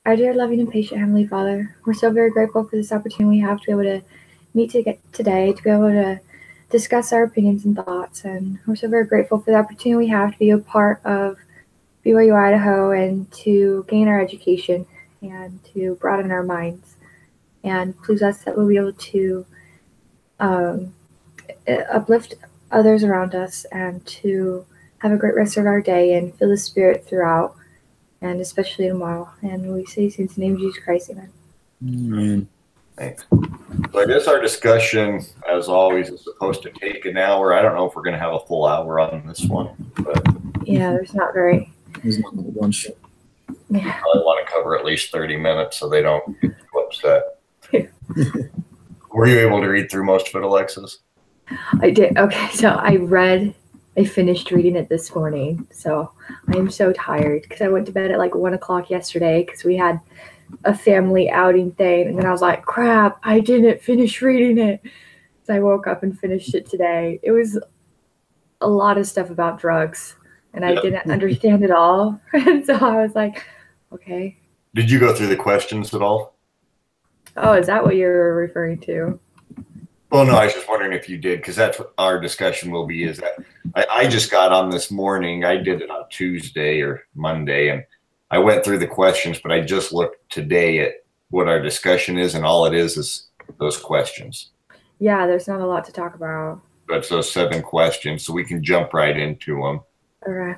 Our dear, loving, and patient Heavenly Father, we're so very grateful for this opportunity we have to be able to meet today, to be able to discuss our opinions and thoughts. And we're so very grateful for the opportunity we have to be a part of BYU Idaho and to gain our education and to broaden our minds. And please us that we'll be able to um, uplift others around us and to have a great rest of our day and feel the Spirit throughout, and especially tomorrow. And we say in the name of Jesus Christ, amen. Amen. Thanks. So I guess our discussion, as always, is supposed to take an hour. I don't know if we're going to have a full hour on this one. But yeah, there's not a whole bunch. Yeah. I want to cover at least 30 minutes so they don't get too upset. Were you able to read through most of it, Alexis? I did. Okay, so I finished reading it this morning. So I'm so tired because I went to bed at like 1 o'clock yesterday because we had a family outing thing. And then I was like, crap, I didn't finish reading it. So I woke up and finished it today. It was a lot of stuff about drugs and I didn't understand it all. And so I was like, okay. Did you go through the questions at all? Oh, is that what you're referring to? Well, no, I was just wondering if you did, because that's what our discussion will be, is that I just got on this morning. I did it on Tuesday or Monday, and I went through the questions, but I just looked today at what our discussion is, and all it is those questions. Yeah, there's not a lot to talk about. That's those 7 questions, so we can jump right into them. All right.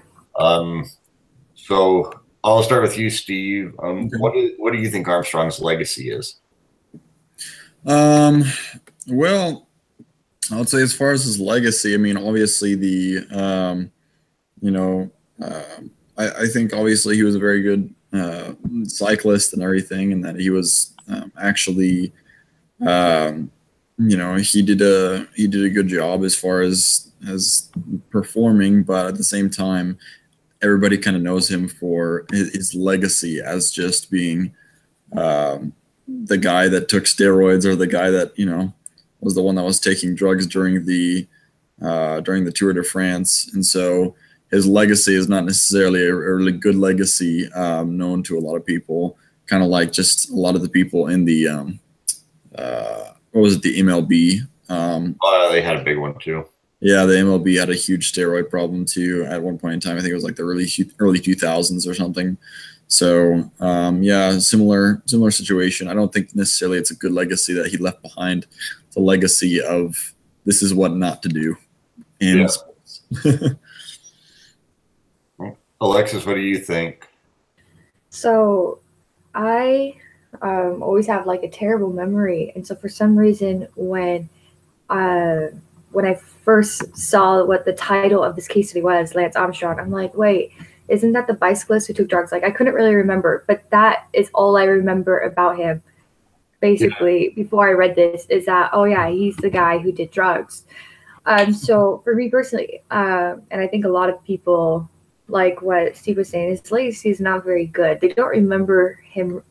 So I'll start with you, Steve. What do you think Armstrong's legacy is? Well, I would say as far as his legacy, I mean, obviously I think obviously he was a very good cyclist and everything, and that he was actually, he did a good job as far as performing, but at the same time, everybody kind of knows him for his legacy as just being the guy that took steroids, or the guy that was the one that was taking drugs during the Tour de France. And so his legacy is not necessarily a really good legacy known to a lot of people, kind of like just a lot of the people in the the MLB. They had a big one too. Yeah, the MLB had a huge steroid problem too at one point in time. I think it was like the early 2000s or something. So similar situation. I don't think necessarily it's a good legacy that he left behind. It's a legacy of this is what not to do in sports. Alexis, what do you think? So I always have like a terrible memory, and so for some reason when I first saw what the title of this case study was, Lance Armstrong, I'm like, wait, isn't that the bicyclist who took drugs? Like, I couldn't really remember, but that is all I remember about him. Basically, before I read this, is that, oh yeah, he's the guy who did drugs. So for me personally, and I think a lot of people, like what Steve was saying, his legacy is not very good. They don't remember him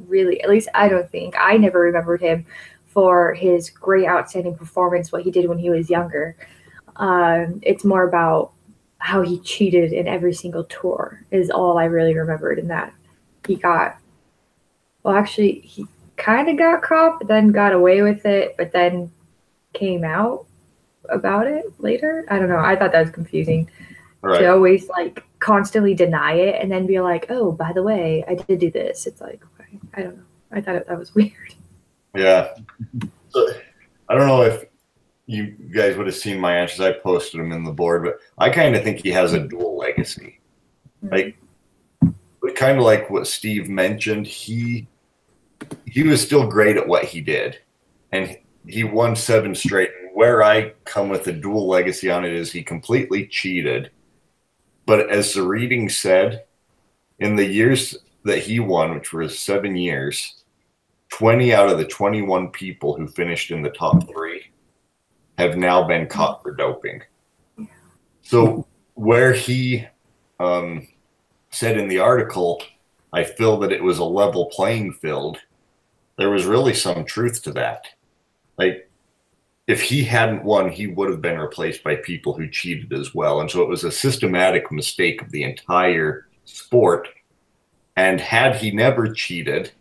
really, at least I don't think. I never remembered him for his great, outstanding performance, what he did when he was younger. It's more about how he cheated in every single tour is all I really remembered. In that he kind of got caught, but then got away with it, but then came out about it later. I don't know. I thought that was confusing. Right. To always like constantly deny it and then be like, oh, by the way, I did do this. It's like, I don't know. I thought that was weird. Yeah. So, I don't know if you guys would have seen my answers. I posted them in the board, but I kind of think he has a dual legacy. Like, kind of like what Steve mentioned, he was still great at what he did, and he won 7 straight. And where I come with a dual legacy on it is he completely cheated. But as the reading said, in the years that he won, which was 7 years, 20 out of the 21 people who finished in the top 3 have now been caught for doping. So where he said in the article, I feel that it was a level playing field, there was really some truth to that. Like, if he hadn't won, he would have been replaced by people who cheated as well. And so it was a systematic mistake of the entire sport. And had he never cheated,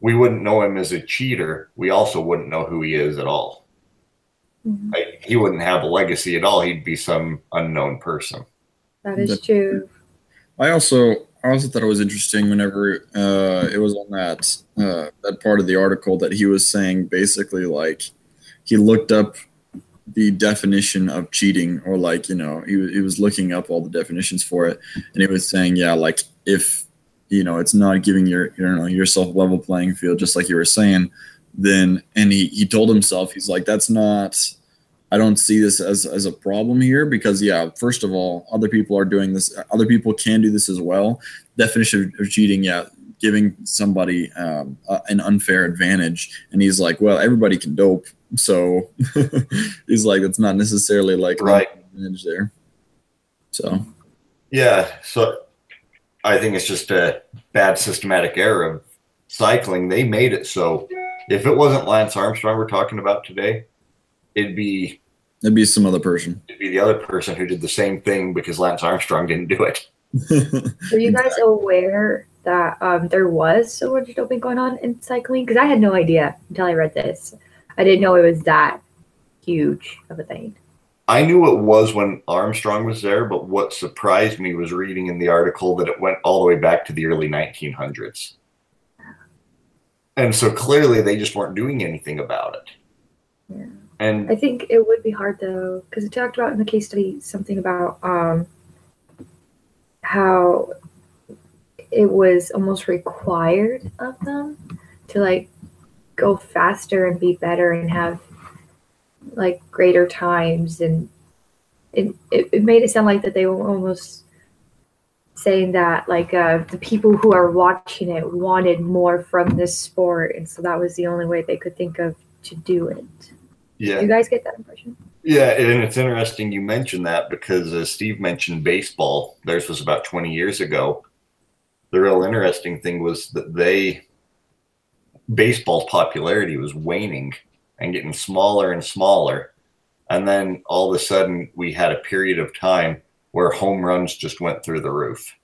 we wouldn't know him as a cheater. We also wouldn't know who he is at all. Mhm. Like, he wouldn't have a legacy at all. He'd be some unknown person. That is true. I also thought it was interesting whenever it was on that part of the article that he was saying basically like he looked up the definition of cheating, or like, you know, he was looking up all the definitions for it, and he was saying, yeah, like if, you know, it's not giving yourself a level playing field, just like you were saying, then, and he told himself, he's like, that's not, I don't see this as a problem here, because yeah, first of all, other people are doing this, other people can do this as well. Definition of cheating, yeah, giving somebody an unfair advantage, and he's like, well, everybody can dope, so he's like, that's not necessarily like right advantage there. So yeah, so I think it's just a bad systematic error of cycling. They made it so if it wasn't Lance Armstrong we're talking about today, it'd be some other person. It'd be the other person who did the same thing because Lance Armstrong didn't do it. Were you guys aware that there was so much doping going on in cycling? Because I had no idea until I read this. I didn't know it was that huge of a thing. I knew it was when Armstrong was there, but what surprised me was reading in the article that it went all the way back to the early 1900s. And so clearly they just weren't doing anything about it. Yeah. And I think it would be hard though, because it talked about in the case study something about how it was almost required of them to like go faster and be better and have like greater times, and it made it sound like that they were almost saying that like the people who are watching it wanted more from this sport, and so that was the only way they could think of to do it. yeah, Do you guys get that impression? yeah, and it's interesting you mentioned that because as Steve mentioned baseball, theirs was about 20 years ago. The real interesting thing was that baseball's popularity was waning and getting smaller and smaller. And then all of a sudden we had a period of time where home runs just went through the roof,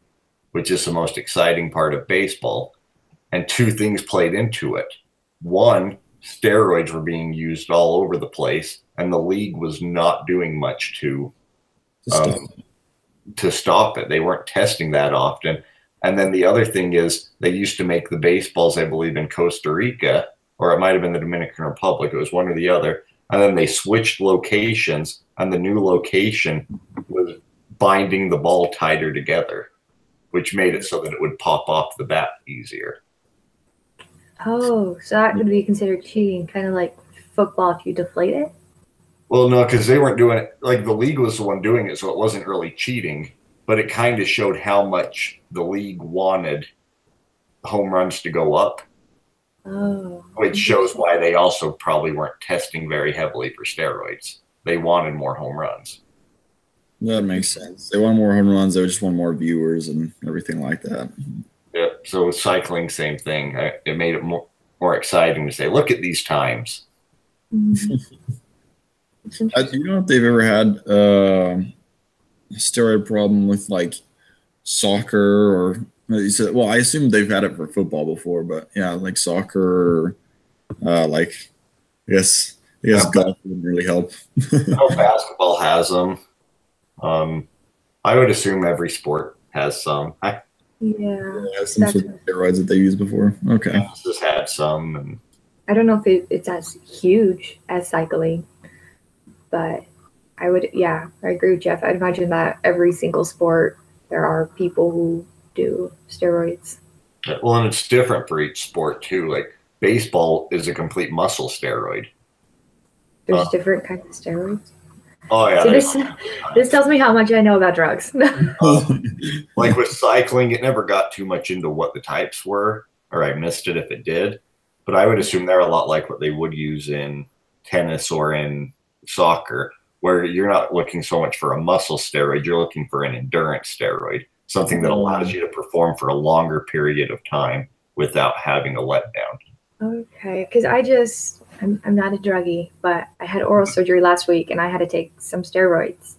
which is the most exciting part of baseball. And two things played into it. One, steroids were being used all over the place, and the league was not doing much to stop it. They weren't testing that often. And then the other thing is they used to make the baseballs, I believe, in Costa Rica, or it might have been the Dominican Republic. It was one or the other. And then they switched locations, and the new location was binding the ball tighter together, which made it so that it would pop off the bat easier. Oh, so that would be considered cheating, kind of like football if you deflate it? Well, no, because they weren't doing it. Like the league was the one doing it, so it wasn't really cheating, but it kind of showed how much the league wanted home runs to go up. Oh. Which shows why they also probably weren't testing very heavily for steroids. They wanted more home runs. That makes sense. They want more home runs. They just want more viewers and everything like that. Yeah. So with cycling, same thing. It made it more exciting to say, look at these times. Mm-hmm. Do you know if they've ever had a steroid problem with like soccer or? Well, I assume they've had it for football before, but yeah, like soccer, or, like I guess golf wouldn't really help. No, basketball has them. I would assume every sport has some. Yeah, some sort of steroids that they used before. Okay, just had some, and I don't know if it's as huge as cycling, but I agree with Jeff. I'd imagine that every single sport there are people who do steroids. Well, and it's different for each sport too. Like baseball is a complete muscle steroid. There's different kinds of steroids. Oh yeah. So this tells me how much I know about drugs. Like with cycling, it never got too much into what the types were, or I missed it if it did. But I would assume they're a lot like what they would use in tennis or in soccer, where you're not looking so much for a muscle steroid, you're looking for an endurance steroid. Something that allows you to perform for a longer period of time without having a letdown. Okay, because I'm not a druggie, but I had oral surgery last week and I had to take some steroids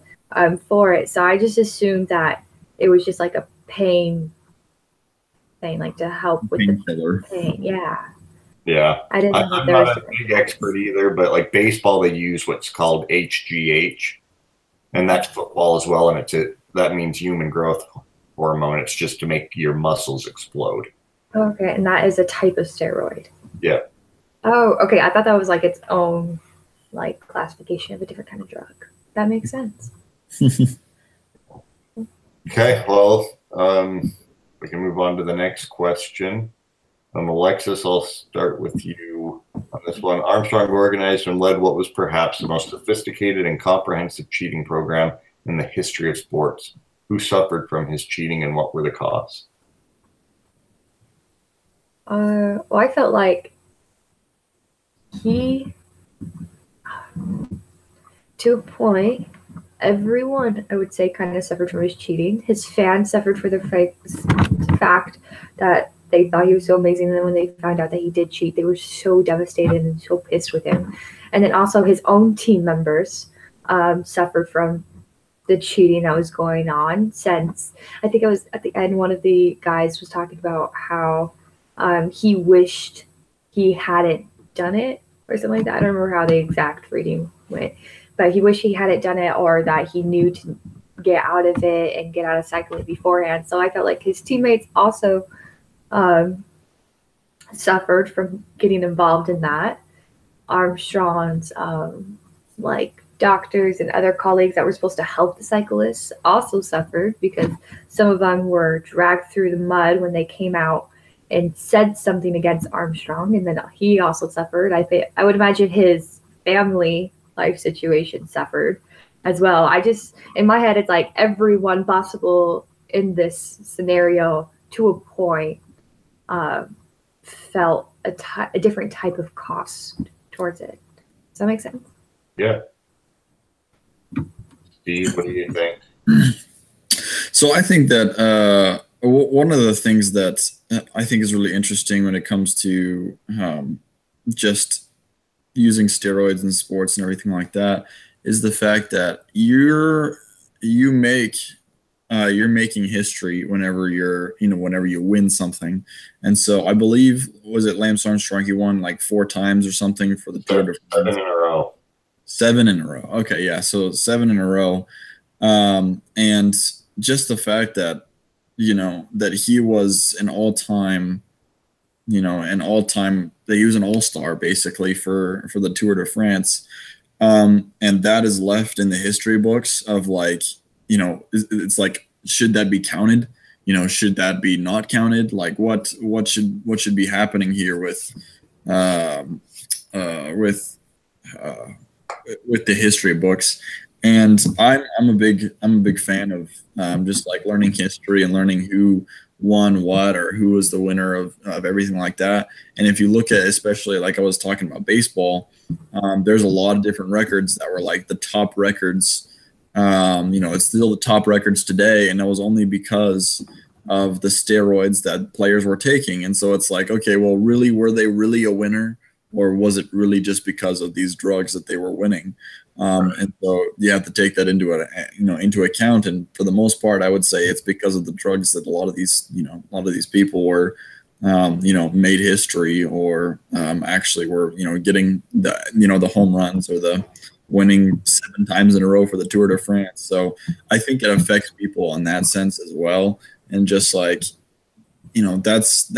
for it. So I just assumed that it was just like a pain thing, like to help with Painkiller. the pain. Yeah. Yeah. I didn't know that I'm there was not a big expert either, but like baseball, they use what's called HGH, and that's football as well. And that means human growth hormone. It's just to make your muscles explode. Okay, and that is a type of steroid. Yeah. Oh, okay. I thought that was like its own like classification of a different kind of drug. That makes sense. Okay, well, we can move on to the next question. Alexis, I'll start with you on this one. Armstrong organized and led what was perhaps the most sophisticated and comprehensive cheating program in the history of sports. Who suffered from his cheating and what were the costs? Well, I felt like he, to a point, everyone, I would say, kind of suffered from his cheating. His fans suffered for the fact that they thought he was so amazing. And then when they found out that he did cheat, they were so devastated and so pissed with him. And then also his own team members suffered from the cheating that was going on, since I think it was at the end, one of the guys was talking about how he wished he hadn't done it or something like that. I don't remember how the exact reading went, but he wished he hadn't done it, or that he knew to get out of it and get out of cycling beforehand. So I felt like his teammates also suffered from getting involved in that. Armstrong's like doctors and other colleagues that were supposed to help the cyclists also suffered, because some of them were dragged through the mud when they came out and said something against Armstrong, and then he also suffered. I would imagine his family life situation suffered as well. In my head, it's like everyone possible in this scenario to a point felt a different type of cost towards it. Does that make sense? Yeah. Steve, what do you think? So I think that one of the things that I think is really interesting when it comes to just using steroids in sports and everything like that is the fact that you're making history whenever whenever you win something. And so I believe, was it Lance Armstrong? He won like 4 times or something for the Tour de France. 7 in a row. 7 in a row. Okay, yeah, so 7 in a row. And just the fact that that he was an all-time, that he was an all-star basically for the Tour de France. And that is left in the history books of like, it's like, should that be counted? Should that be not counted? Like what should be happening here with the history books? And I'm a big fan of just like learning history and learning who won what or who was the winner of everything like that. And if you look at, especially like I was talking about baseball, there's a lot of different records that were like the top records. It's still the top records today, and that was only because of the steroids that players were taking. And so it's like, okay, well, really, were they really a winner, or was it really just because of these drugs that they were winning? And so you have to take that into account. And for the most part, I would say it's because of the drugs that a lot of these people were, made history, or actually were, getting the home runs or the winning 7 times in a row for the Tour de France. So I think it affects people in that sense as well. And just like, that's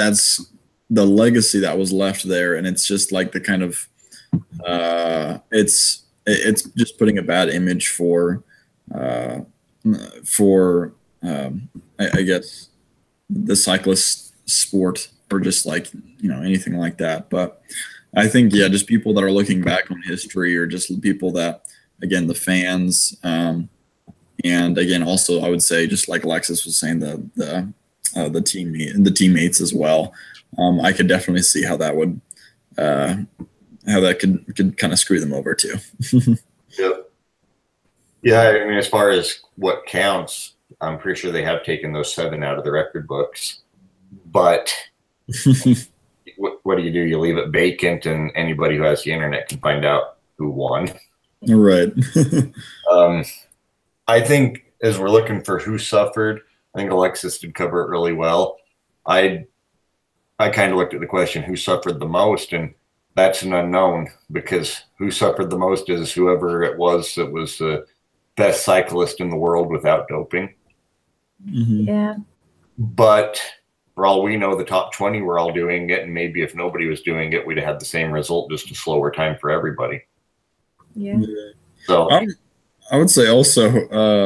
the legacy that was left there. And it's just like the kind of, it's just putting a bad image for I guess the cyclist sport, or just like, anything like that. But I think, yeah, just people that are looking back on history, or just people that, again, the fans, and again, also I would say, just like Alexis was saying, the teammates as well. I could definitely see how that would, how that could kind of screw them over too. Yep. Yeah, I mean, as far as what counts, I'm pretty sure they have taken those 7 out of the record books. But what do? You leave it vacant, and anybody who has the internet can find out who won. All right. I think as we're looking for who suffered, I think Alexis did cover it really well. I I kind of looked at the question, who suffered the most? And that's an unknown, because who suffered the most is whoever it was that was the best cyclist in the world without doping. Mhm. Yeah. But for all we know, the top 20 were all doing it. And maybe if nobody was doing it, we'd have had the same result, just a slower time for everybody. Yeah. So I would say also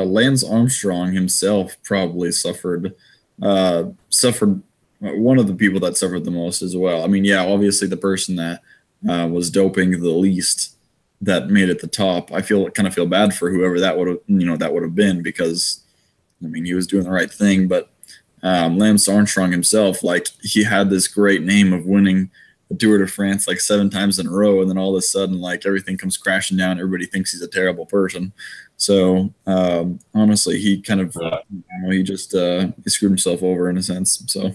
Lance Armstrong himself probably suffered one of the people that suffered the most as well. I mean, yeah, obviously the person that was doping the least that made it the top. I kind of feel bad for whoever that would have been, because I mean, he was doing the right thing. But Lance Armstrong himself, like, he had this great name of winning the Tour de France like 7 times in a row, and then all of a sudden, like, everything comes crashing down. Everybody thinks he's a terrible person. So honestly, he kind of he just he screwed himself over in a sense. So.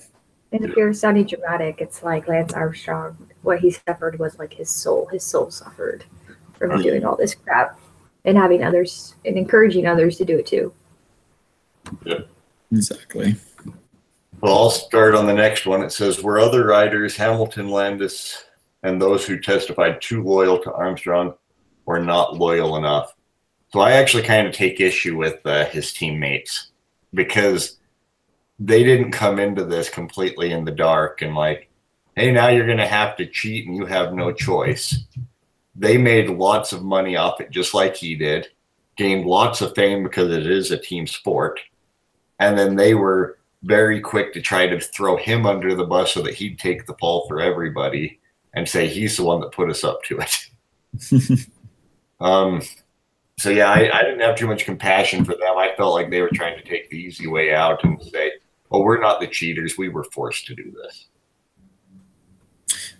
And if you're sounding dramatic, it's like Lance Armstrong. What he suffered was like his soul. His soul suffered from doing all this crap and having others and encouraging others to do it too. Yep. Exactly. Well, I'll start on the next one. It says, were other riders, Hamilton, Landis, and those who testified too loyal to Armstrong or not loyal enough? So I actually kind of take issue with his teammates, because they didn't come into this completely in the dark and like, hey, now you're going to have to cheat and you have no choice. They made lots of money off it, just like he did, gained lots of fame because it is a team sport. And then they were very quick to try to throw him under the bus so that he'd take the fall for everybody and say he's the one that put us up to it. So yeah, I didn't have too much compassion for them. I felt like they were trying to take the easy way out and say, well, we're not the cheaters. We were forced to do this.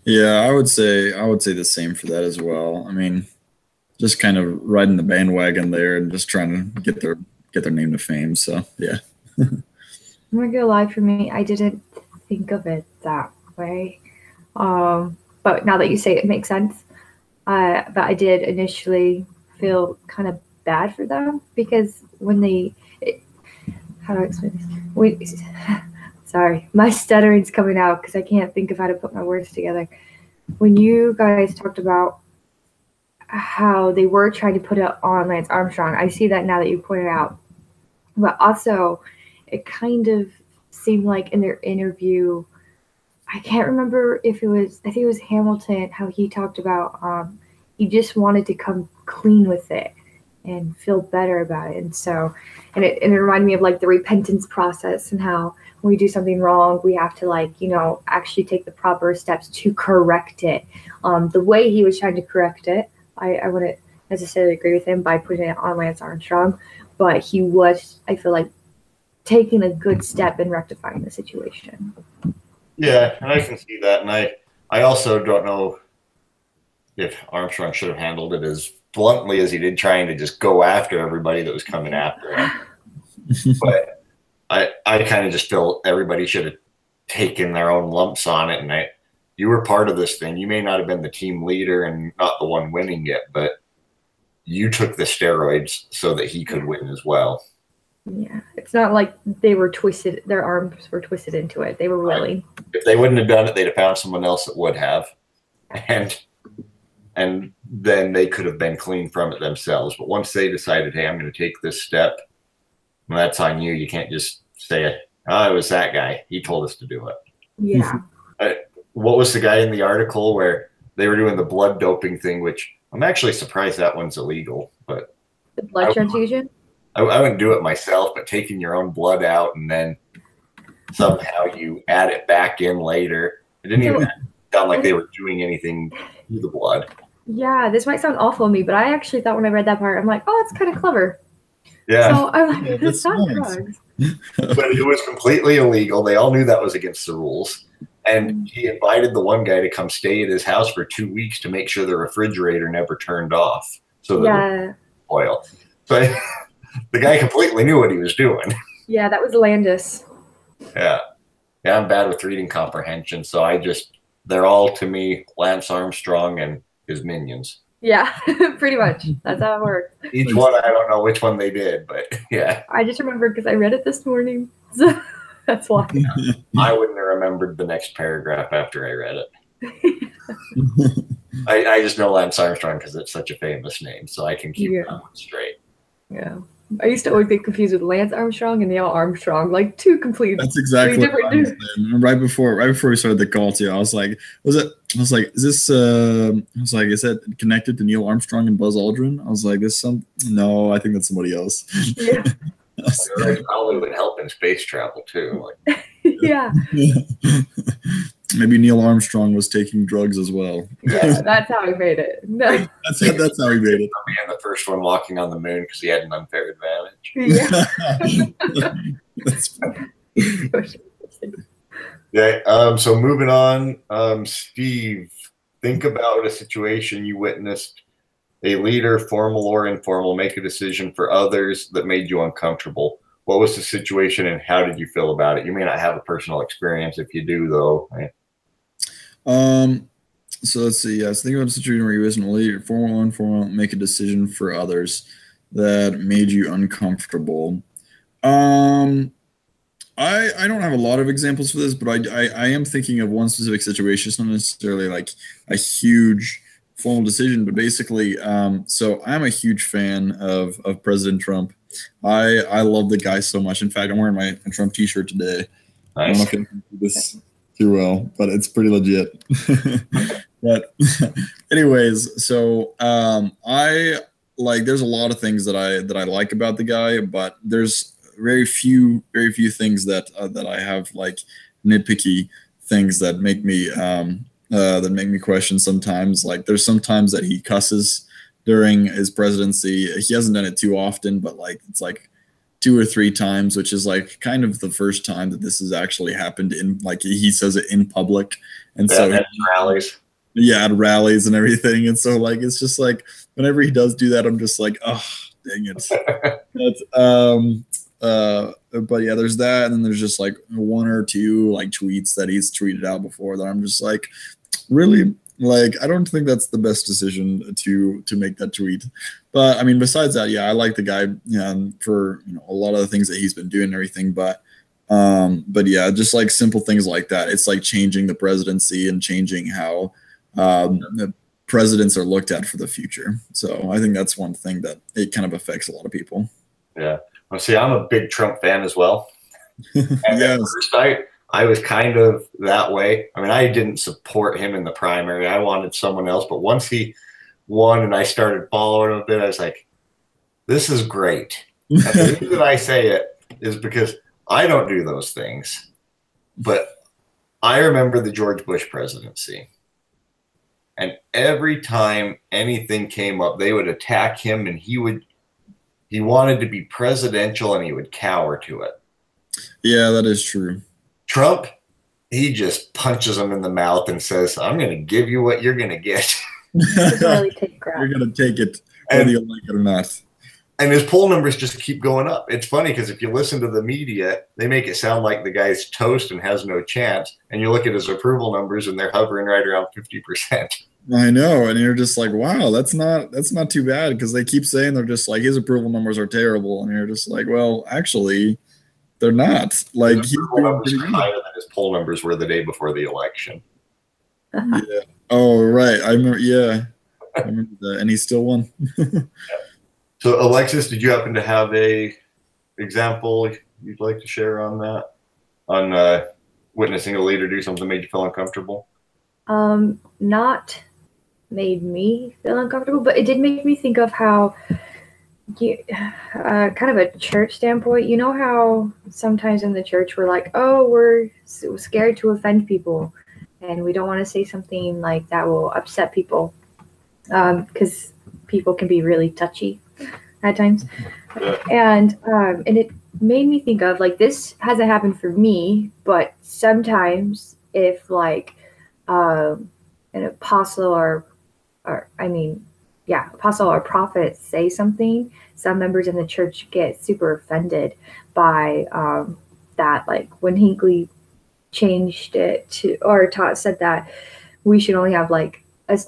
Yeah, I would say the same for that as well. I mean, just kind of riding the bandwagon there and just trying to get their name to fame. So yeah. I'm not gonna lie, for me, I didn't think of it that way. But now that you say it, makes sense. But I did initially feel kind of bad for them, because when how do I explain this? Sorry, my stuttering's coming out because I can't think of how to put my words together. When you guys talked about how they were trying to put it on Lance Armstrong, I see that now that you pointed out. But also, it kind of seemed like in their interview, I can't remember if it was, I think it was Hamilton, how he talked about he just wanted to come clean with it and feel better about it. And so, and it reminded me of like the repentance process, and how when we do something wrong, we have to, like, actually take the proper steps to correct it. The way he was trying to correct it, I wouldn't necessarily agree with him by putting it on Lance Armstrong, but he was, I feel like, taking a good step in rectifying the situation. Yeah, and I can see that. And I also don't know if Armstrong should have handled it as bluntly as he did, trying to just go after everybody that was coming after him. But I kind of just feel everybody should have taken their own lumps on it. And you were part of this thing. You may not have been the team leader and not the one winning it, but you took the steroids so that he could win as well. Yeah, it's not like they were twisted, their arms were twisted into it. They were willing. If they wouldn't have done it, they'd have found someone else that would have. And then they could have been clean from it themselves. But once they decided, hey, I'm going to take this step, well, that's on you. You can't just say, oh, it was that guy. He told us to do it. Yeah. What was the guy in the article where they were doing the blood doping thing, which I'm actually surprised that one's illegal. But the blood transfusion? I wouldn't do it myself, but taking your own blood out and then somehow you add it back in later. It didn't even sound like they were doing anything to the blood. Yeah, this might sound awful to me, but I actually thought when I read that part, I'm like, oh, it's kind of clever. Yeah. So I'm like, it's not drugs. But it was completely illegal. They all knew that was against the rules. And he invited the one guy to come stay at his house for 2 weeks to make sure the refrigerator never turned off. So that oil. But the guy completely knew what he was doing. Yeah, that was Landis. Yeah. Yeah, I'm bad with reading comprehension. So they're all, to me, Lance Armstrong and his minions. Yeah, pretty much. That's how it works. Each one, I don't know which one they did, but yeah. I just remember because I read it this morning. So that's why. I wouldn't have remembered the next paragraph after I read it. I just know Lance Armstrong because it's such a famous name, so I can keep that one straight. Yeah. I used to always get confused with Lance Armstrong and Neil Armstrong, like two completely That's exactly different what I was saying. Right before we started the call too, I was like, is that connected to Neil Armstrong and Buzz Aldrin? I was like, no, I think that's somebody else. Yeah. That probably would help in space travel too. Like, yeah. Maybe Neil Armstrong was taking drugs as well. Yeah, that's how he made it. No. That's how he made it. Being the first one walking on the moon because he had an unfair advantage. Yeah. That's funny. Yeah. So moving on, Steve, think about a situation you witnessed a leader, formal or informal, make a decision for others that made you uncomfortable. What was the situation and how did you feel about it? You may not have a personal experience. If you do, though, right? So let's see. Yes, think about a situation where you as a leader, formal or informal, make a decision for others that made you uncomfortable. I don't have a lot of examples for this, but I am thinking of one specific situation. It's not necessarily like a huge formal decision, but basically, so I'm a huge fan of President Trump. I love the guy so much. In fact, I'm wearing my Trump T-shirt today. Nice. I don't know if you can do this too well, but it's pretty legit. But anyways, so there's a lot of things that I like about the guy, but there's very few things that I have like nitpicky things that make me question sometimes. Like there's sometimes that he cusses during his presidency. He hasn't done it too often, but like it's like 2 or 3 times, which is like kind of the first time that this has actually happened in, like, he says it in public. And so at rallies. Yeah, at rallies and everything. And so like it's just like whenever he does do that, I'm just like, oh, dang it. But yeah, there's that, and then there's just like 1 or 2 like tweets that he's tweeted out before that I'm just like, really? Like, I don't think that's the best decision to make that tweet. But I mean, besides that, yeah, I like the guy for a lot of the things that he's been doing and everything. But yeah, just like simple things like that. It's like changing the presidency and changing how the presidents are looked at for the future. So I think that's one thing that it kind of affects a lot of people. Yeah. Well, see, I'm a big Trump fan as well. And yes. At first I was kind of that way. I mean, I didn't support him in the primary. I wanted someone else. But once he won and I started following him a bit, I was like, this is great. And the reason I say it is because I don't do those things. But I remember the George Bush presidency. And every time anything came up, they would attack him, and he wanted to be presidential and he would cower to it. Yeah, that is true. Trump, he just punches him in the mouth and says, I'm going to give you what you're going to get. Really take crap. You're going to take it whether you like it or not. And his poll numbers just keep going up. It's funny because if you listen to the media, they make it sound like the guy's toast and has no chance. And you look at his approval numbers and they're hovering right around 50%. I know. And you're just like, wow, that's not too bad, because they keep saying they're just like his approval numbers are terrible. And you're just like, well, actually, they're not. Like, his approval numbers are higher than his poll numbers were the day before the election. Yeah. Oh, right. I remember. Yeah. I remember that. And he still won. So, Alexis, did you happen to have a example you'd like to share on that? On witnessing a leader do something that made you feel uncomfortable? Not made me feel uncomfortable, but it did make me think of how, kind of a church standpoint, you know how sometimes in the church we're like, oh, we're so scared to offend people, and we don't want to say something like that will upset people, because people can be really touchy at times. And it made me think of, like, this hasn't happened for me, but sometimes if like an apostle apostle or prophet say something, some members in the church get super offended by that. Like when Hinckley changed it to, or said that we should only have like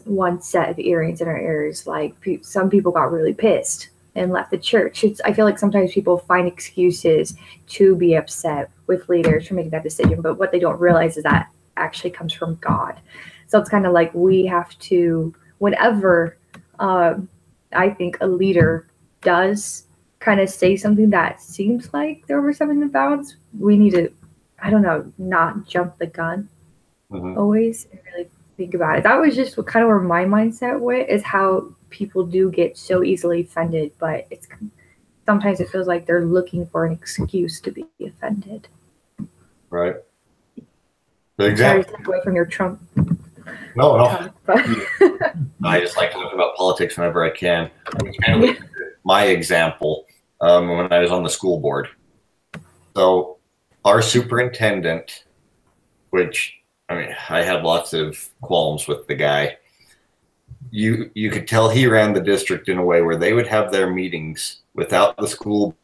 one set of earrings in our ears, like some people got really pissed and left the church. I feel like sometimes people find excuses to be upset with leaders for making that decision, but what they don't realize is that actually comes from God. So it's kind of like we have to, whenever I think a leader does kind of say something that seems like they're overstepping the bounds, we need to, I don't know, not jump the gun always and really think about it. That was just kind of where my mindset went, is how people do get so easily offended, but it's sometimes it feels like they're looking for an excuse to be offended. Right. Exactly. Sorry to take away from your Trump. No. Talk, but I just like talking about politics whenever I can. It's kind of my example when I was on the school board. So our superintendent, which I mean, I had lots of qualms with the guy. You could tell he ran the district in a way where they would have their meetings without the school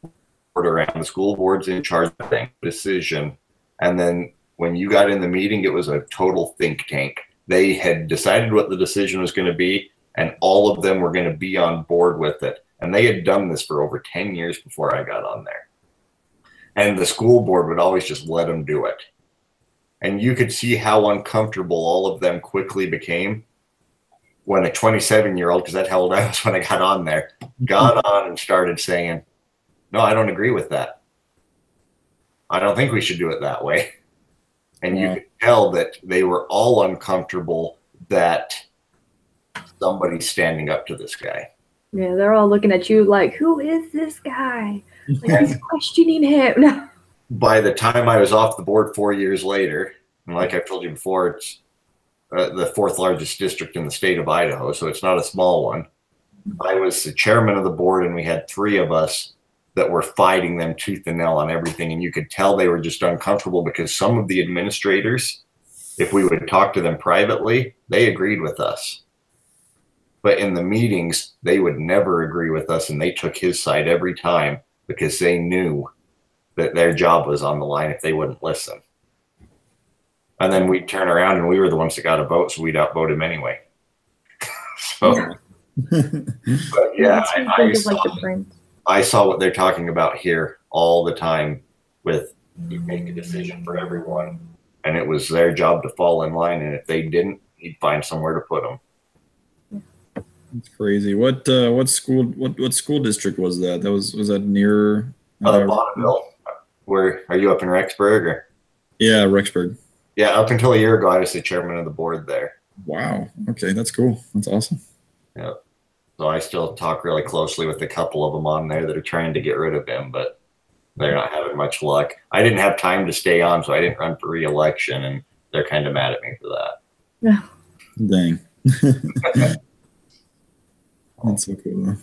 board around. The school board's in charge of the decision. And then when you got in the meeting, it was a total think tank. They had decided what the decision was going to be, and all of them were going to be on board with it. And they had done this for over 10 years before I got on there. And the school board would always just let them do it. And you could see how uncomfortable all of them quickly became when a 27-year-old, because that's how old I was when I got on there, got on and started saying, no, I don't agree with that. I don't think we should do it that way. And you could tell that they were all uncomfortable that somebody's standing up to this guy. Yeah, they're all looking at you like, who is this guy? Like, he's questioning him. By the time I was off the board 4 years later, and like I've told you before, it's the fourth largest district in the state of Idaho, so it's not a small one. I was the chairman of the board, and we had three of us that were fighting them tooth and nail on everything. And you could tell they were just uncomfortable because some of the administrators, if we would talk to them privately, they agreed with us. But in the meetings, they would never agree with us, and they took his side every time because they knew that their job was on the line if they wouldn't listen. And then we'd turn around and we were the ones that got a vote, so we'd outvote him anyway. So, but yeah, I saw what they're talking about here all the time with you make a decision for everyone, and it was their job to fall in line, and if they didn't, he'd find somewhere to put them. That's crazy. What school district was that? Was that near Bonneville? Where are you, up in Rexburg? Or? Yeah, Rexburg. Yeah, up until a year ago, I was the chairman of the board there. Wow. Okay, that's cool. That's awesome. Yeah. So I still talk really closely with a couple of them on there that are trying to get rid of him, but they're not having much luck. I didn't have time to stay on, so I didn't run for re-election, and they're kind of mad at me for that. Yeah. Dang. That's so cool.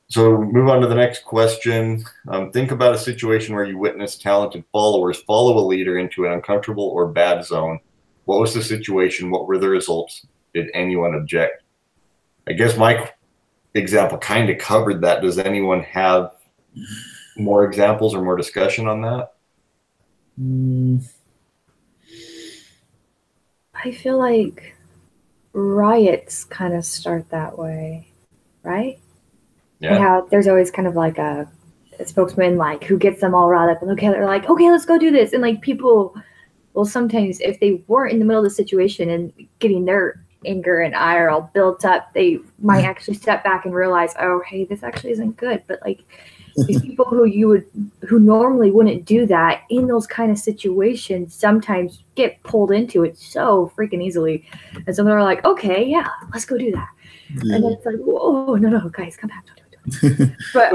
So move on to the next question. Think about a situation where you witnessed talented followers follow a leader into an uncomfortable or bad zone. What was the situation? What were the results? Did anyone object? I guess my example kind of covered that. Does anyone have more examples or more discussion on that? I feel like riots kind of start that way, right? Yeah. And how there's always kind of like a spokesman, like, who gets them all riled up, and okay, they're like, okay, let's go do this. And like, people will sometimes, if they weren't in the middle of the situation and getting their anger and ire all built up, they might actually step back and realize, oh, hey, this actually isn't good. But like, these people who normally wouldn't do that in those kind of situations sometimes get pulled into it so freaking easily. And so they're like, okay, yeah, let's go do that. Yeah. And then it's like, whoa, no, guys, come back, don't do it. But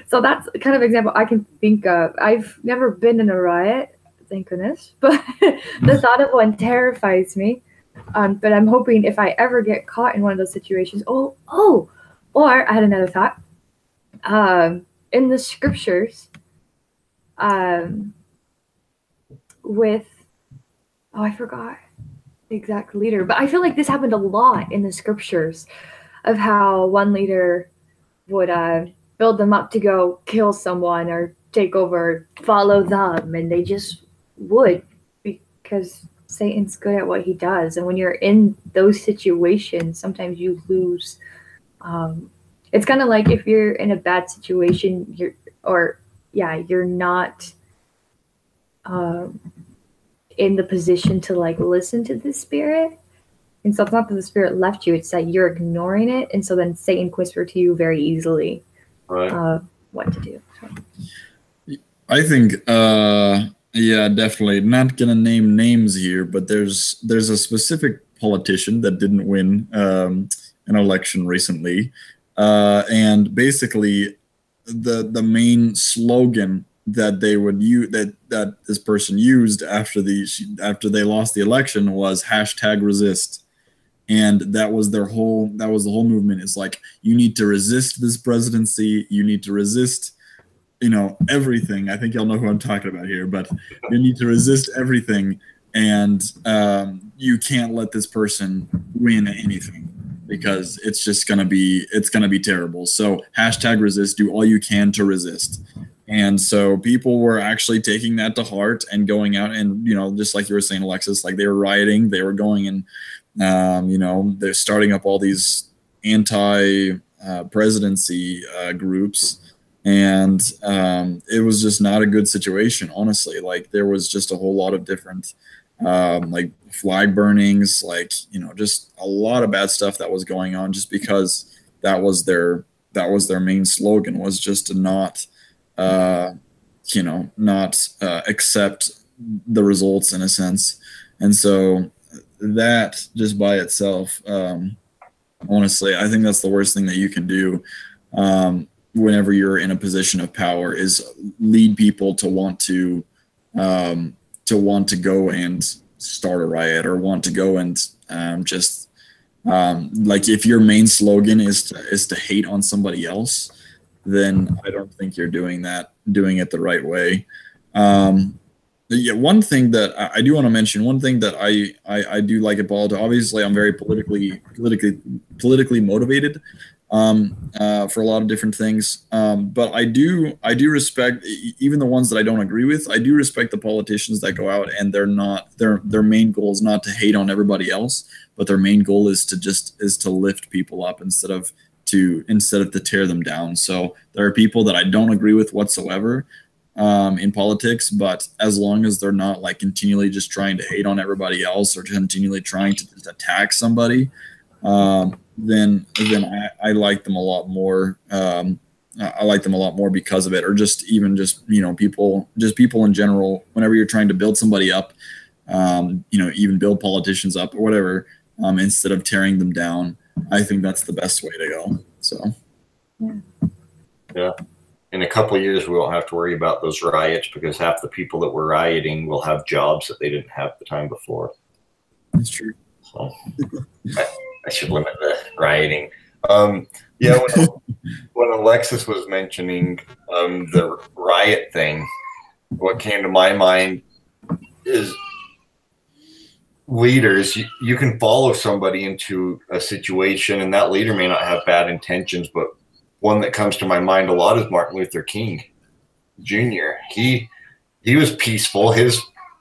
so that's kind of example I can think of. I've never been in a riot, thank goodness, but the thought of one terrifies me. But I'm hoping if I ever get caught in one of those situations, or I had another thought. In the scriptures, with, I forgot the exact leader, but I feel like this happened a lot in the scriptures of how one leader would build them up to go kill someone or take over, follow them, and they just would, because Satan's good at what he does. And when you're in those situations, sometimes you lose It's kind of like if you're in a bad situation, you're not in the position to like listen to the spirit. And so it's not that the spirit left you, it's that you're ignoring it. And so then Satan whisper to you very easily what to do. So. I think, yeah, definitely. Not gonna name names here, but there's a specific politician that didn't win an election recently, and basically, the main slogan that they would use that this person used after they lost the election was #resist. And that was the whole movement. Is like, you need to resist this presidency, you need to resist everything. I think y'all know who I'm talking about here, but you need to resist everything, and you can't let this person win anything, because it's just gonna be terrible. So #resist, do all you can to resist. And so people were actually taking that to heart and going out and, just like you were saying, Alexis, like they were rioting, they were going and, they're starting up all these anti-presidency groups. And it was just not a good situation, honestly. Like there was just a whole lot of different like flag burnings, like, just a lot of bad stuff that was going on, just because that was their main slogan, was just to not accept the results, in a sense. And so that just by itself, honestly, I think that's the worst thing that you can do whenever you're in a position of power, is lead people to want to go and start a riot, or want to go and like, if your main slogan is to hate on somebody else, then I don't think you're doing it the right way. Yeah, one thing that I do want to mention, one thing that I do like about politics, obviously I'm very politically motivated for a lot of different things, but I do respect, even the ones that I don't agree with. I do respect the politicians that go out and their main goal is not to hate on everybody else, but their main goal is to lift people up instead of to tear them down. So there are people that I don't agree with whatsoever in politics, but as long as they're not like continually just trying to hate on everybody else, or continually trying to just attack somebody, then I like them a lot more. I like them a lot more because of it, or just people in general. Whenever you're trying to build somebody up, even build politicians up or whatever, instead of tearing them down, I think that's the best way to go. So, yeah. In a couple of years, we won't have to worry about those riots, because half the people that were rioting will have jobs that they didn't have the time before. That's true. So I should limit the rioting. Yeah, when Alexis was mentioning the riot thing, what came to my mind is leaders. You can follow somebody into a situation, and that leader may not have bad intentions, but one that comes to my mind a lot is Martin Luther King Jr. He was peaceful. His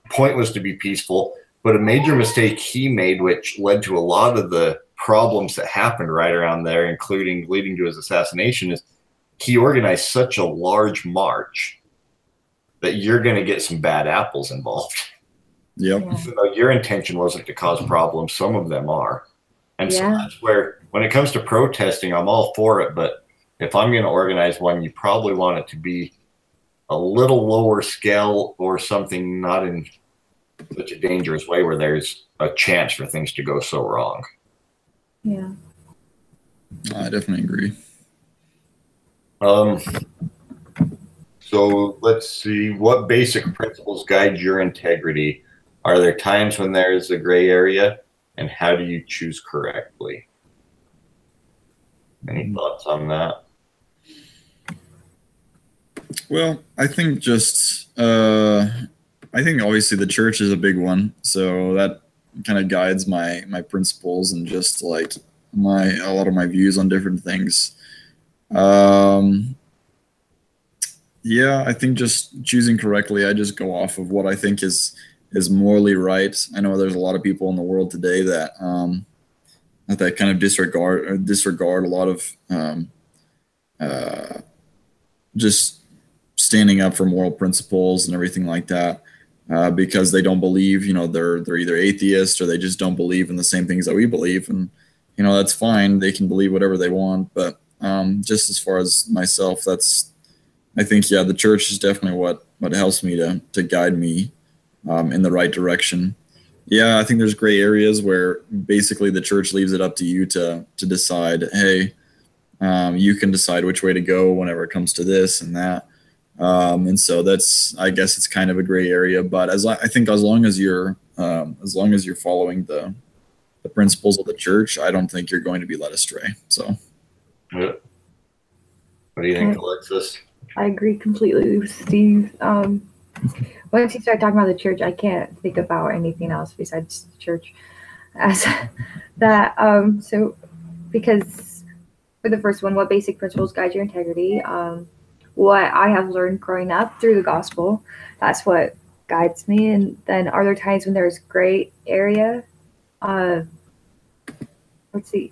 point was to be peaceful, but a major mistake he made, which led to a lot of the problems that happened right around there, including leading to his assassination, is he organized such a large march that you're going to get some bad apples involved. Yep. Even though your intention wasn't to cause problems, some of them are. And so that's where, when it comes to protesting, I'm all for it, but if I'm going to organize one, you probably want it to be a little lower scale, or something not in such a dangerous way where there's a chance for things to go so wrong. Yeah. I definitely agree. So let's see, what basic principles guide your integrity? Are there times when there is a gray area, and how do you choose correctly? Any thoughts on that? Well, I think obviously the church is a big one, so that kind of guides my principles and just like a lot of my views on different things. Yeah, I think just choosing correctly, I just go off of what I think is morally right. I know there's a lot of people in the world today that that kind of disregard a lot of just standing up for moral principles and everything like that, because they don't believe, they're either atheists or they just don't believe in the same things that we believe. And, that's fine. They can believe whatever they want. But just as far as myself, I think, yeah, the church is definitely what helps me to guide me in the right direction. Yeah, I think there's gray areas where basically the church leaves it up to you to decide, hey, you can decide which way to go whenever it comes to this and that. And so I guess it's kind of a gray area, but I think as long as you're following the principles of the church, I don't think you're going to be led astray. So, yeah. What do you think, Alexis? I agree completely with Steve. Once you start talking about the church, I can't think about anything else besides the church as that. So, because for the first one, what basic principles guide your integrity? What I have learned growing up through the gospel, that's what guides me. And then are there times when there's gray area? Let's see.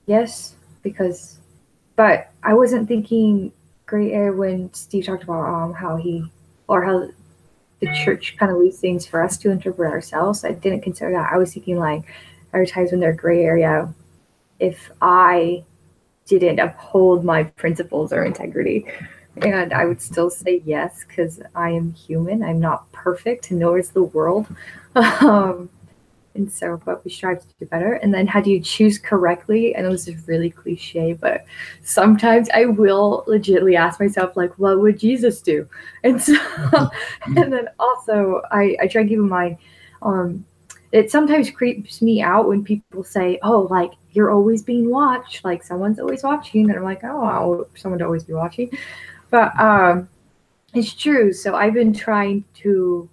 Yes, but I wasn't thinking gray area when Steve talked about how the church kind of leaves things for us to interpret ourselves. I didn't consider that. I was thinking like there are times when there's gray area if I didn't uphold my principles or integrity. And I would still say yes, because I am human. I'm not perfect, nor is the world. And so, but we strive to do better. And then how do you choose correctly? I know this is really cliche, but sometimes I will legitimately ask myself, like, what would Jesus do? And so, and then also I try to keep in mind, it sometimes creeps me out when people say, oh, like, you're always being watched, like someone's always watching. And I'm like, oh, I want someone to always be watching. But it's true. So I've been trying to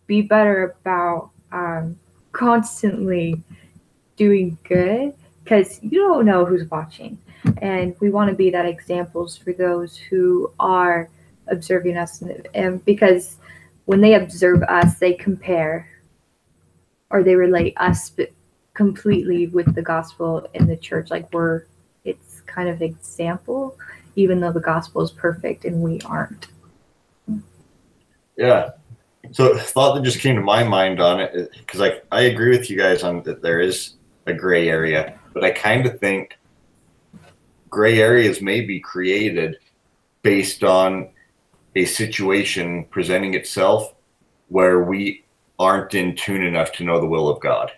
be better about constantly doing good, because you don't know who's watching. And we want to be that examples for those who are observing us. And because when they observe us, they compare or they relate us completely with the gospel in the church. Like it's kind of example, even though the gospel is perfect and we aren't. Yeah. So a thought that just came to my mind on it, because I agree with you guys on that there is a gray area, but I kind of think gray areas may be created based on a situation presenting itself where we aren't in tune enough to know the will of God.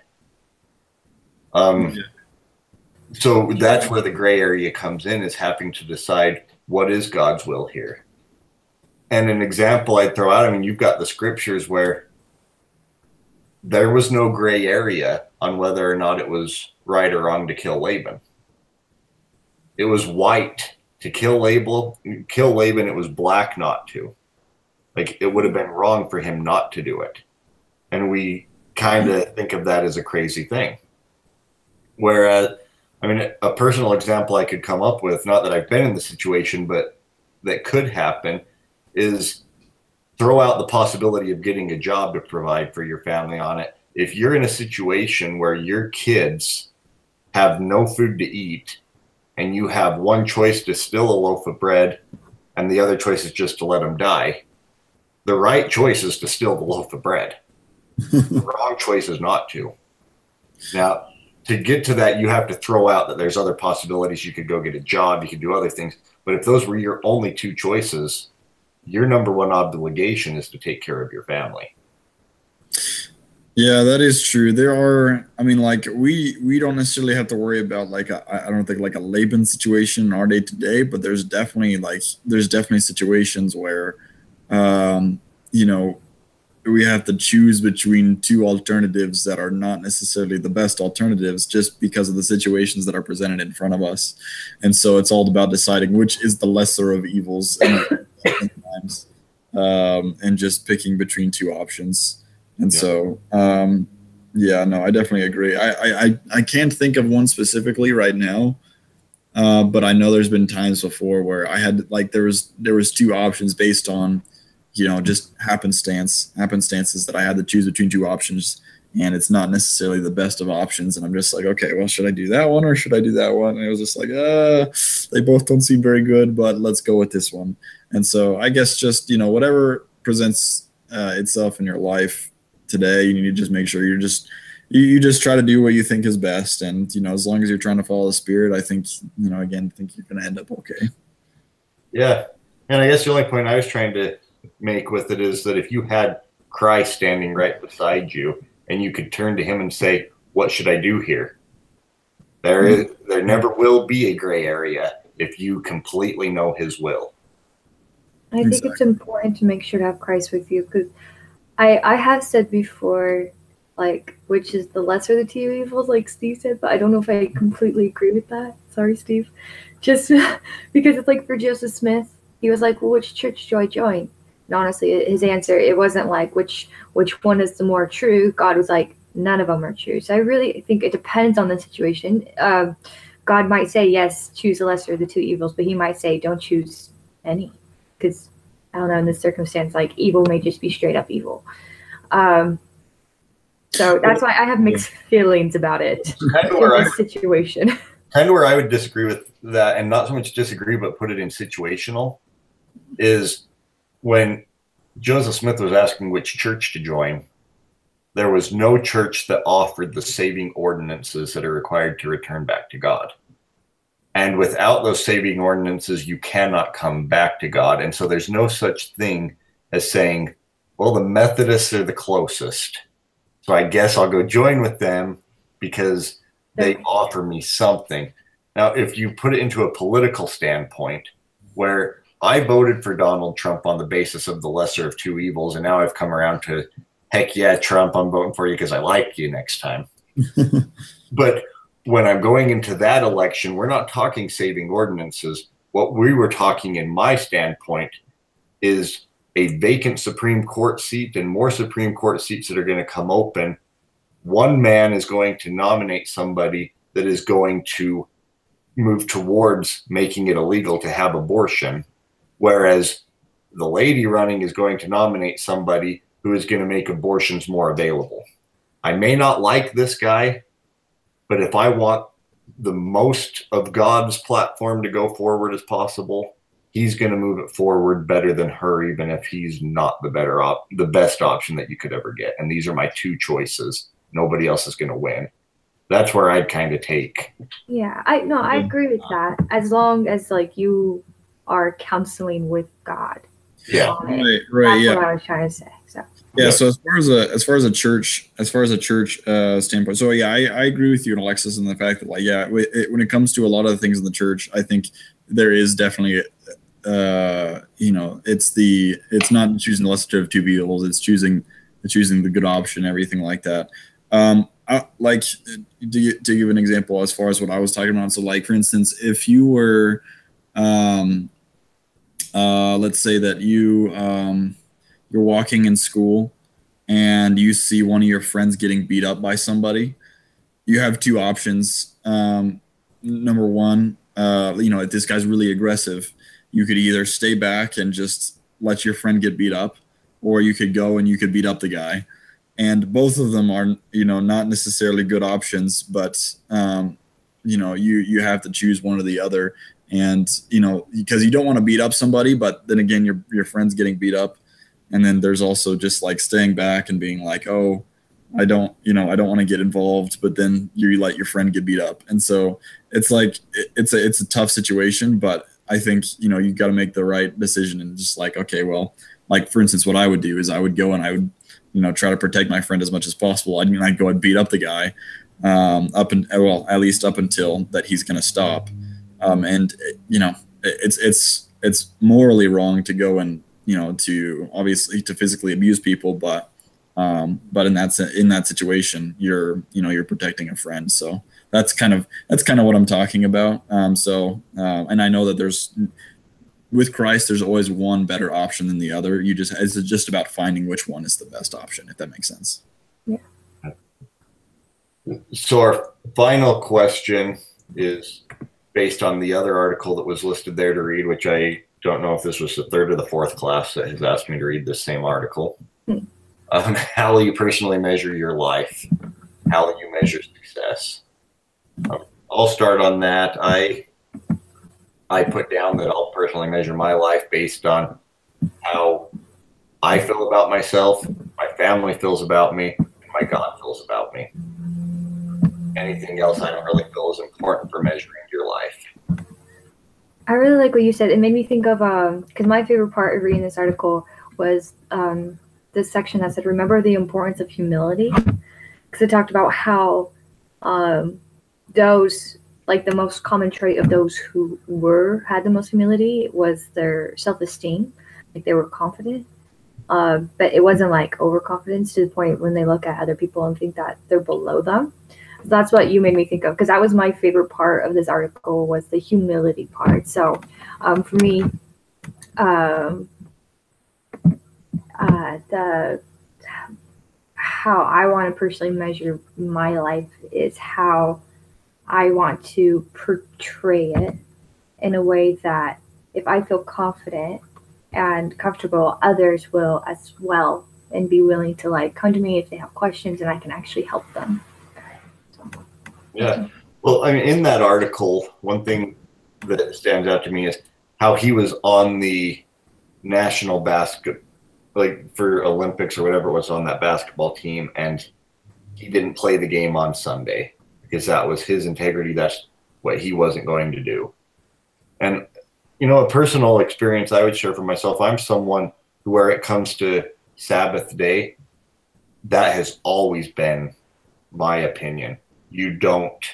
So that's where the gray area comes in, is having to decide what is God's will here. And an example I'd throw out, I mean, you've got the scriptures where there was no gray area on whether or not it was right or wrong to kill Laban. It was white to kill Laban. It was black not to. Like, it would have been wrong for him not to do it. And we kind of think of that as a crazy thing. Whereas, I mean, a personal example I could come up with, not that I've been in the situation, but that could happen, is throw out the possibility of getting a job to provide for your family on it. If you're in a situation where your kids have no food to eat and you have one choice to steal a loaf of bread and the other choice is just to let them die, the right choice is to steal the loaf of bread. The wrong choice is not to. Now, to get to that, you have to throw out that there's other possibilities. You could go get a job, you could do other things. But if those were your only two choices, your number one obligation is to take care of your family. Yeah, that is true. There are, I mean, like, we don't necessarily have to worry about I don't think like a Laban situation in our day to day, but there's definitely situations where, we have to choose between two alternatives that are not necessarily the best alternatives just because of the situations that are presented in front of us. And so it's all about deciding which is the lesser of evils sometimes, and just picking between two options. And so, I definitely agree. I can't think of one specifically right now, but I know there's been times before where I had, like, there was two options based on, just happenstances that I had to choose between two options. and it's not necessarily the best of options. And I'm just like, okay, well, should I do that one or should I do that one? And it was just like, they both don't seem very good, but let's go with this one. And so I guess just, whatever presents itself in your life today, you need to just make sure you just try to do what you think is best. And, as long as you're trying to follow the Spirit, I think, again, I think you're going to end up okay. Yeah. And I guess the only point I was trying to make with it is that if you had Christ standing right beside you and you could turn to him and say, what should I do here? There never will be a gray area if you completely know his will. I think it's important to make sure to have Christ with you, because I have said before, like, which is the lesser of the two evils, like Steve said, but I don't know if I completely agree with that. Sorry, Steve. Just because it's like for Joseph Smith, he was like, well, which church do I join? And honestly, his answer, it wasn't like which one is the more true. God was like, none of them are true. So I really think it depends on the situation. God might say, yes, choose the lesser of the two evils, but he might say, don't choose any. Because, I don't know, in this circumstance, like, evil may just be straight up evil. So that's why I have mixed feelings about it in this situation. Kind of where I would disagree with that, and not so much disagree, but put it in situational, is when Joseph Smith was asking which church to join, there was no church that offered the saving ordinances that are required to return back to God. And without those saving ordinances, you cannot come back to God. And so there's no such thing as saying, well, the Methodists are the closest, so I guess I'll go join with them because they offer me something. Now, if you put it into a political standpoint, where I voted for Donald Trump on the basis of the lesser of two evils, and now I've come around to, heck yeah, Trump, I'm voting for you because I like you next time. But when I'm going into that election, we're not talking saving ordinances. What we were talking in my standpoint is a vacant Supreme Court seat and more Supreme Court seats that are going to come open. One man is going to nominate somebody that is going to move towards making it illegal to have abortion, whereas the lady running is going to nominate somebody who is going to make abortions more available. I may not like this guy, but if I want the most of God's platform to go forward as possible, he's going to move it forward better than her, even if he's not the best option that you could ever get. And these are my two choices. Nobody else is going to win. That's where I'd kind of take. Yeah, I agree with that. As long as like you are counseling with God. Yeah, right. That's Yeah, what I was trying to say. So. Yeah. So as far as a church standpoint, so yeah, I agree with you and Alexis in the fact that, like, yeah, when it comes to a lot of the things in the church, I think there is definitely, it's not choosing the lesser of two evils, it's choosing the good option, everything like that. Like, to give an example as far as what I was talking about. So, like, for instance, if you were, let's say that you're walking in school and you see one of your friends getting beat up by somebody, you have two options. Number one, if this guy's really aggressive, you could either stay back and just let your friend get beat up, or you could go and you could beat up the guy. And both of them are, not necessarily good options, but, you have to choose one or the other. And, because you don't want to beat up somebody, but then again, your friend's getting beat up. And then there's also just like staying back and being like, oh, I don't want to get involved, but then you let your friend get beat up. And so it's like, it's a tough situation, but I think, you got to make the right decision and just like, okay, well, like, for instance, what I would do is I would go and I would, try to protect my friend as much as possible. I'd go and beat up the guy, at least up until that he's going to stop. It's morally wrong to go and, to obviously to physically abuse people, but in that situation, you're protecting a friend. So that's kind of what I'm talking about. And I know that with Christ, there's always one better option than the other. It's just about finding which one is the best option, if that makes sense. Yeah. So our final question is based on the other article that was listed there to read, which I don't know if this was the third or the fourth class that has asked me to read this same article. how you personally measure your life, how you measure success. I'll start on that. I put down that I'll personally measure my life based on how I feel about myself, my family feels about me, and my God feels about me. Anything else I don't really feel is important for measuring your life. I really like what you said. It made me think of because my favorite part of reading this article was this section that said, "Remember the importance of humility," because it talked about how those, like, the most common trait of those who had the most humility was their self-esteem, like they were confident, but it wasn't like overconfidence to the point when they look at other people and think that they're below them. That's what you made me think of, because that was my favorite part of this article, was the humility part. So for me, how I want to personally measure my life is how I want to portray it in a way that if I feel confident and comfortable, others will as well, and be willing to like come to me if they have questions, and I can actually help them. Yeah. Well, I mean, in that article, one thing that stands out to me is how he was on the national like for Olympics or whatever it was, on that basketball team, and he didn't play the game on Sunday because that was his integrity. That's what he wasn't going to do. And, you know, a personal experience I would share for myself, I'm someone who, where it comes to Sabbath day, that has always been my opinion. You don't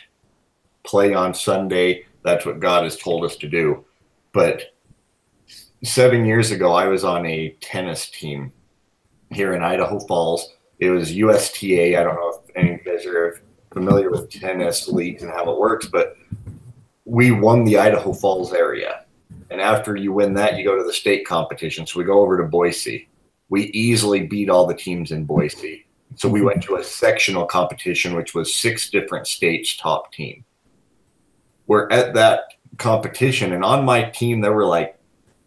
play on Sunday. That's what God has told us to do. But 7 years ago, I was on a tennis team here in Idaho Falls. It was USTA. I don't know if any of you guys are familiar with tennis leagues and how it works, but we won the Idaho Falls area. And after you win that, you go to the state competition. So we go over to Boise. We easily beat all the teams in Boise. So we went to a sectional competition, which was 6 different states' top team. We're at that competition, and on my team, there were like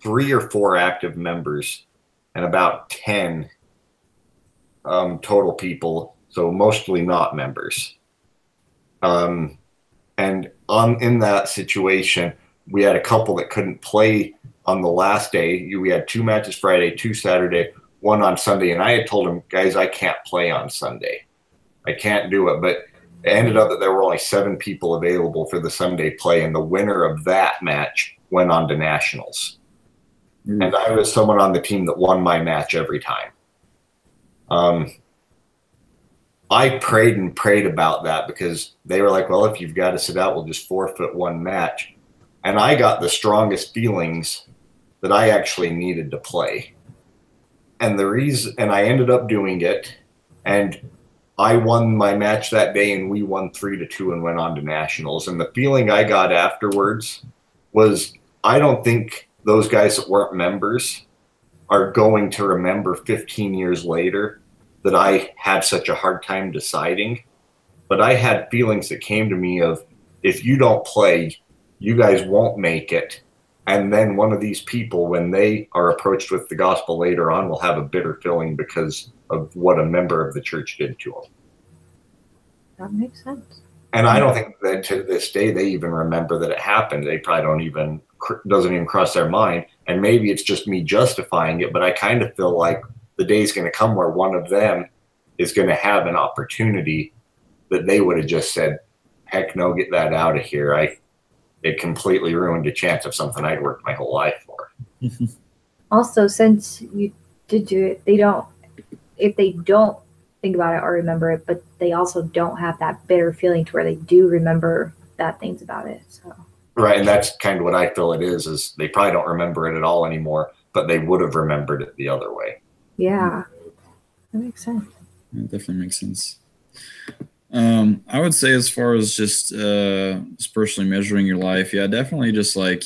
3 or 4 active members and about 10 total people, so mostly not members. And in that situation, we had a couple that couldn't play on the last day. We had 2 matches Friday, 2 Saturday, 1 on Sunday, and I had told them, guys, I can't play on Sunday. I can't do it. But it ended up that there were only 7 people available for the Sunday play, and the winner of that match went on to nationals. And I was someone on the team that won my match every time. I prayed and prayed about that, because they were like, well, if you've got to sit out, we'll just forfeit 1 match. And I got the strongest feelings that I actually needed to play. And I ended up doing it, and I won my match that day, and we won 3-2 and went on to nationals. And the feeling I got afterwards was, I don't think those guys that weren't members are going to remember 15 years later that I had such a hard time deciding. But I had feelings that came to me of, if you don't play, you guys won't make it. And then one of these people, when they are approached with the gospel later on, will have a bitter feeling because of what a member of the church did to them. That makes sense. And I don't think that to this day they even remember that it happened. They probably doesn't even cross their mind. And maybe it's just me justifying it, but I kind of feel like the day's going to come where one of them is going to have an opportunity that they would have just said, heck no, get that out of here. It completely ruined a chance of something I'd worked my whole life for. Also, since you did do it, if they don't think about it or remember it, but they also don't have that bitter feeling to where they do remember bad things about it. So. Right, and that's kind of what I feel it is they probably don't remember it at all anymore, but they would have remembered it the other way. Yeah, that makes sense. That definitely makes sense. I would say, as far as just personally measuring your life, yeah, definitely just like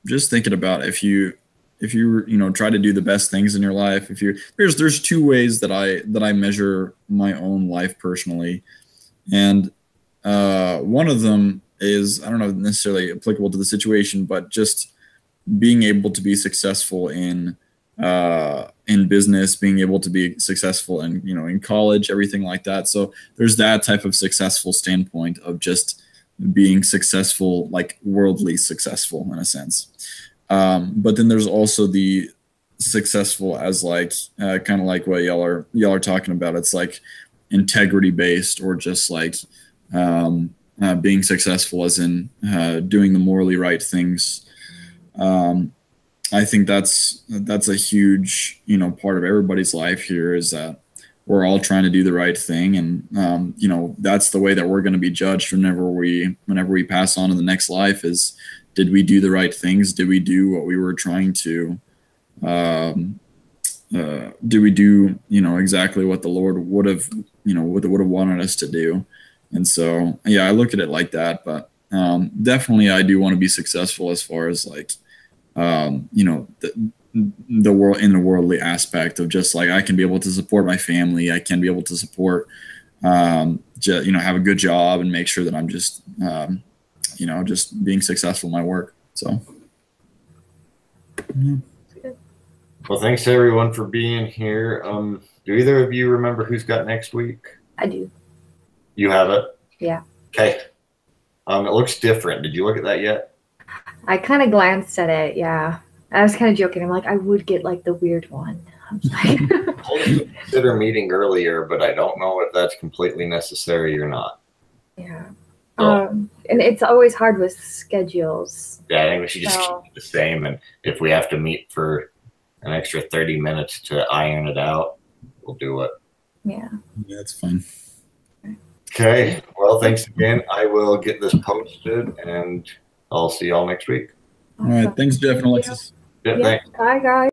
just thinking about if you try to do the best things in your life. There's 2 ways that I measure my own life personally, and one of them is, I don't know, necessarily applicable to the situation, but just being able to be successful in in business, being able to be successful and, in college, everything like that. So there's that type of successful standpoint of just being successful, like worldly successful in a sense. But then there's also the successful as like kind of like what y'all are talking about. It's like integrity based, or just like being successful as in doing the morally right things. I think that's a huge, part of everybody's life here, is that we're all trying to do the right thing. And, that's the way that we're going to be judged whenever we pass on to the next life is, did we do the right things? Did we do what we were trying to, do we do, exactly what the Lord would have wanted us to do? And so, yeah, I look at it like that, but definitely I do want to be successful as far as like, the world, in the worldly aspect of just like, I can be able to support my family. I can be able to support, have a good job and make sure that I'm just, just being successful in my work. So. Yeah. Well, thanks everyone for being here. Do either of you remember who's got next week? I do. You have it? Yeah. Okay. It looks different. Did you look at that yet? I kind of glanced at it. Yeah. I was kind of joking. I'm like, I would get like the weird one. I'm like, I consider meeting earlier, but I don't know if that's completely necessary or not. yeah. So, And it's always hard with schedules. yeah, I think we should just keep it the same. And if we have to meet for an extra 30 minutes to iron it out, we'll do it. Yeah. Yeah, that's fine. Okay. Well, thanks again. I will get this posted and I'll see y'all next week. All right. Thanks, Jeff and Alexis. Yeah, Yeah. thanks. Bye, guys.